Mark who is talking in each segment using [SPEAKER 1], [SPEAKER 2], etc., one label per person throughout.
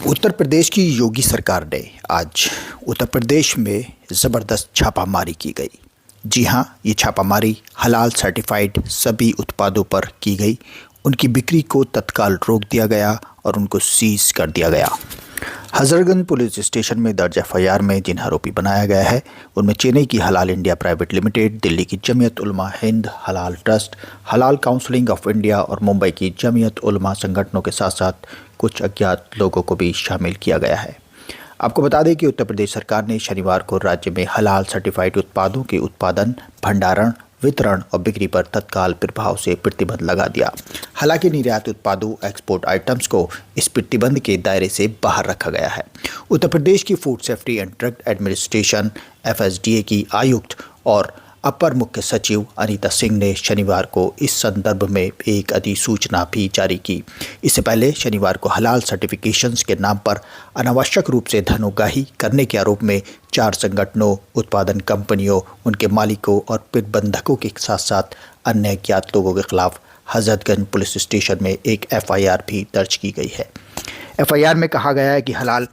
[SPEAKER 1] उत्तर प्रदेश की योगी सरकार ने आज उत्तर प्रदेश में ज़बरदस्त छापामारी की गई। जी हां, ये छापामारी हलाल सर्टिफाइड सभी उत्पादों पर की गई। उनकी बिक्री को तत्काल रोक दिया गया और उनको सीज कर दिया गया। हजरतगंज पुलिस स्टेशन में दर्ज एफआईआर में जिन आरोपी बनाया गया है उनमें चेन्नई की हलाल इंडिया प्राइवेट लिमिटेड, दिल्ली की जमीयत उलमा हिंद हलाल ट्रस्ट, हलाल काउंसिलिंग ऑफ इंडिया और मुंबई की जमीयत उलमा संगठनों के साथ साथ कुछ अज्ञात लोगों को भी शामिल किया गया है। आपको बता दें कि उत्तर प्रदेश सरकार ने शनिवार को राज्य में हलाल सर्टिफाइड उत्पादों के उत्पादन, भंडारण, वितरण और बिक्री पर तत्काल प्रभाव से प्रतिबंध लगा दिया। हालांकि निर्यात उत्पादों एक्सपोर्ट आइटम्स को इस प्रतिबंध के दायरे से बाहर रखा गया है। उत्तर प्रदेश की food safety and drug administration FSDA की आयुक्त और अपर मुख्य सचिव अनीता सिंह ने शनिवार को इस संदर्भ में एक अधिसूचना भी जारी की। इससे पहले शनिवार को हलाल सर्टिफिकेशंस के नाम पर अनावश्यक रूप से धन उगाही करने के आरोप में 4 संगठनों, उत्पादन कंपनियों, उनके मालिकों और प्रबंधकों के साथ साथ अन्य अज्ञात लोगों के खिलाफ हजरतगंज पुलिस स्टेशन में एक एफआईआर भी दर्ज की गई है। एफआईआर में कहा गया है कि हलाल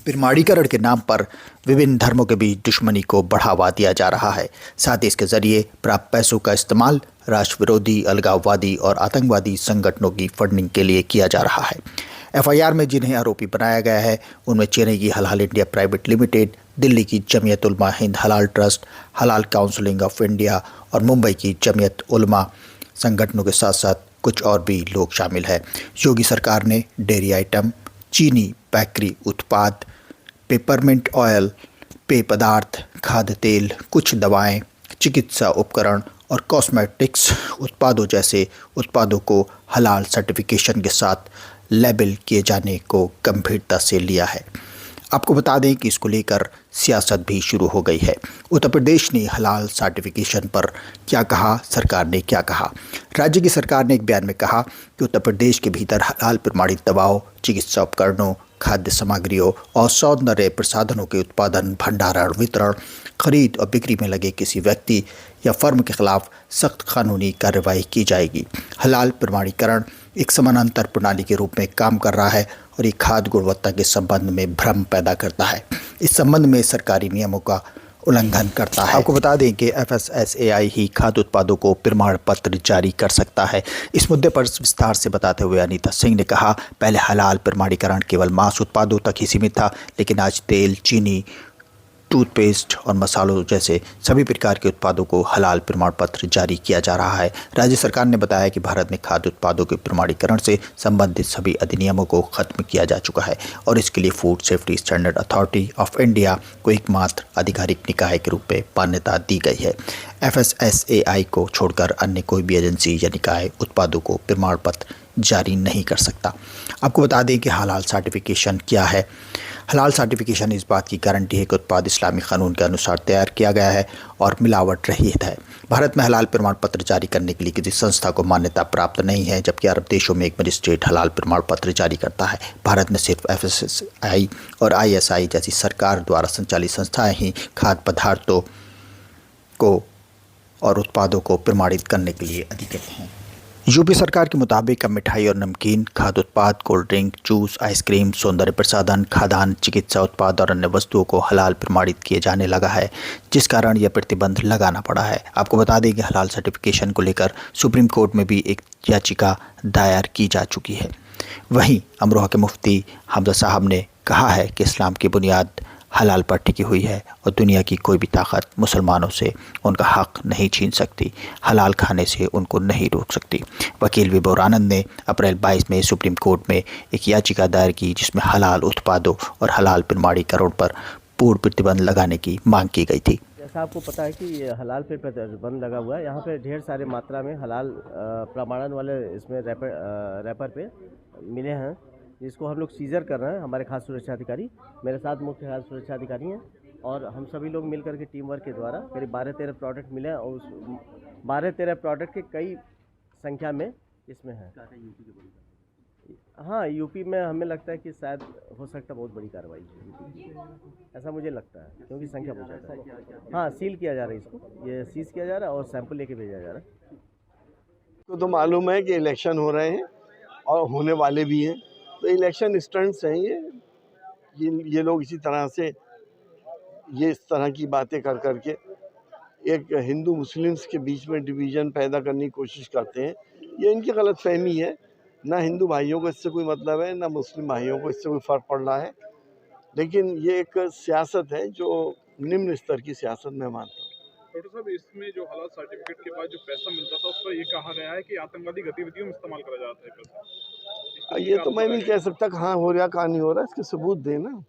[SPEAKER 1] प्रमाणीकरण के नाम पर विभिन्न धर्मों के बीच दुश्मनी को बढ़ावा दिया जा रहा है। साथ ही इसके जरिए प्राप्त पैसों का इस्तेमाल राष्ट्र विरोधी, अलगाववादी और आतंकवादी संगठनों की फंडिंग के लिए किया जा रहा है। एफआईआर में जिन्हें आरोपी बनाया गया है उनमें चेन्नई की हलाल इंडिया प्राइवेट लिमिटेड, दिल्ली की जमीयत उलमा हिंद हलाल ट्रस्ट, हलाल काउंसिलिंग ऑफ इंडिया और मुंबई की जमीयत उलमा संगठनों के साथ साथ कुछ और भी लोग शामिल हैं। योगी सरकार ने डेयरी आइटम, चीनी, बेकरी उत्पाद, पेपरमिंट ऑयल, पेय पदार्थ, खाद्य तेल, कुछ दवाएं, चिकित्सा उपकरण और कॉस्मेटिक्स उत्पादों जैसे उत्पादों को हलाल सर्टिफिकेशन के साथ लेबल किए जाने को गंभीरता से लिया है। आपको बता दें कि इसको लेकर सियासत भी शुरू हो गई है। उत्तर प्रदेश ने हलाल सर्टिफिकेशन पर क्या कहा, सरकार ने क्या कहा। राज्य की सरकार ने एक बयान में कहा कि उत्तर प्रदेश के भीतर हलाल प्रमाणित दवाओं, चिकित्सा उपकरणों, खाद्य सामग्रियों और सौंदर्य प्रसाधनों के उत्पादन, भंडारण, वितरण, खरीद और बिक्री में लगे किसी व्यक्ति या फर्म के खिलाफ सख्त कानूनी कार्रवाई की जाएगी। हलाल प्रमाणीकरण एक समानांतर प्रणाली के रूप में काम कर रहा है और ये खाद्य गुणवत्ता के संबंध में भ्रम पैदा करता है। इस संबंध में सरकारी नियमों का उल्लंघन करता है। आपको बता दें कि एफएसएसएआई ही खाद्य उत्पादों को प्रमाण पत्र जारी कर सकता है। इस मुद्दे पर विस्तार से बताते हुए अनीता सिंह ने कहा, पहले हलाल प्रमाणीकरण केवल मांस उत्पादों तक ही सीमित था, लेकिन आज तेल, चीनी, टूथपेस्ट और मसालों जैसे सभी प्रकार के उत्पादों को हलाल प्रमाण पत्र जारी किया जा रहा है। राज्य सरकार ने बताया कि भारत में खाद्य उत्पादों के प्रमाणीकरण से संबंधित सभी अधिनियमों को खत्म किया जा चुका है और इसके लिए food safety standard authority of India को एकमात्र आधिकारिक निकाय के रूप में मान्यता दी गई है। एफएसएसएआई को छोड़कर अन्य कोई भी एजेंसी या निकाय उत्पादों को प्रमाण पत्र जारी नहीं कर सकता। आपको बता दें कि हलाल सर्टिफिकेशन क्या है। हलाल सर्टिफिकेशन इस बात की गारंटी है कि उत्पाद इस्लामी कानून के अनुसार तैयार किया गया है और मिलावट रहित है। भारत में हलाल प्रमाण पत्र जारी करने के लिए किसी संस्था को मान्यता प्राप्त नहीं है, जबकि अरब देशों में एक मजिस्ट्रेट हलाल प्रमाण पत्र जारी करता है। भारत में सिर्फ एफएसएसएआई और आईएसआई जैसी सरकार द्वारा संचालित संस्थाएं ही खाद्य पदार्थों को और उत्पादों को प्रमाणित करने के लिए अधिकृत हैं। यूपी सरकार के मुताबिक अब मिठाई और नमकीन, खाद्य उत्पाद, कोल्ड ड्रिंक, जूस, आइसक्रीम, सौंदर्य प्रसाधन, खाद्यान्न, चिकित्सा उत्पाद और अन्य वस्तुओं को हलाल प्रमाणित किए जाने लगा है, जिस कारण यह प्रतिबंध लगाना पड़ा है। आपको बता दें कि हलाल सर्टिफिकेशन को लेकर सुप्रीम कोर्ट में भी एक याचिका दायर की जा चुकी है। वहीं अमरोहा के मुफ्ती हमजा साहब ने कहा है कि इस्लाम की बुनियाद हलाल पर टिकी हुई है और दुनिया की कोई भी ताकत मुसलमानों से उनका हक नहीं छीन सकती, हलाल खाने से उनको नहीं रोक सकती। वकील विभोर आनंद ने अप्रैल 22 में सुप्रीम कोर्ट में एक याचिका दायर की जिसमें हलाल उत्पादों और हलाल प्रमाणीकरण पर पूर्ण प्रतिबंध लगाने की मांग की गई थी।
[SPEAKER 2] जैसा आपको पता है कि ये हलाल पे प्रतिबंध लगा हुआ है। यहाँ पे ढेर सारे मात्रा में हलाल प्रमाणन वाले इसमें रैपर पे मिले हैं, जिसको हम लोग सीजर कर रहे हैं। हमारे खाद्य सुरक्षा अधिकारी, मेरे साथ मुख्य खाद्य सुरक्षा अधिकारी हैं और हम सभी लोग मिलकर के टीम वर्क के द्वारा करीब 12-13 प्रोडक्ट मिले हैं और उस 12-13 प्रोडक्ट के कई संख्या में इसमें है। हाँ, यूपी में हमें लगता है कि शायद हो सकता है बहुत बड़ी कार्रवाई यूपी, ऐसा मुझे लगता है, क्योंकि संख्या बहुत ज़्यादा है। हाँ, सील किया जा रहा है, इसको ये सीज किया जा रहा है और सैंपल लेके भेजा जा रहा है।
[SPEAKER 3] तो मालूम है कि इलेक्शन हो रहे हैं और होने वाले भी हैं तो इलेक्शन स्टंट्स हैं ये लोग इसी तरह से ये इस तरह की बातें कर करके एक हिंदू मुस्लिम्स के बीच में डिवीज़न पैदा करने की कोशिश करते हैं। ये इनकी गलतफहमी है। ना हिंदू भाइयों को इससे कोई मतलब है, ना मुस्लिम भाइयों को इससे कोई फ़र्क पड़ रहा है। लेकिन ये एक सियासत है जो निम्न स्तर की सियासत मैं मानता हूँ।
[SPEAKER 4] डॉक्टर साहब, इसमें जो हलाल सर्टिफिकेट के बाद जो पैसा मिलता था उस पर ये कहा गया है कि आतंकवादी गतिविधियों में इस्तेमाल करा जाता है पैसा। इस तरीके
[SPEAKER 3] ये
[SPEAKER 4] का
[SPEAKER 3] तो
[SPEAKER 4] आरोप
[SPEAKER 3] मैं
[SPEAKER 4] लगाया
[SPEAKER 3] नहीं कह सकता कहाँ हो रहा कहाँ नहीं हो रहा, इसके सबूत देना।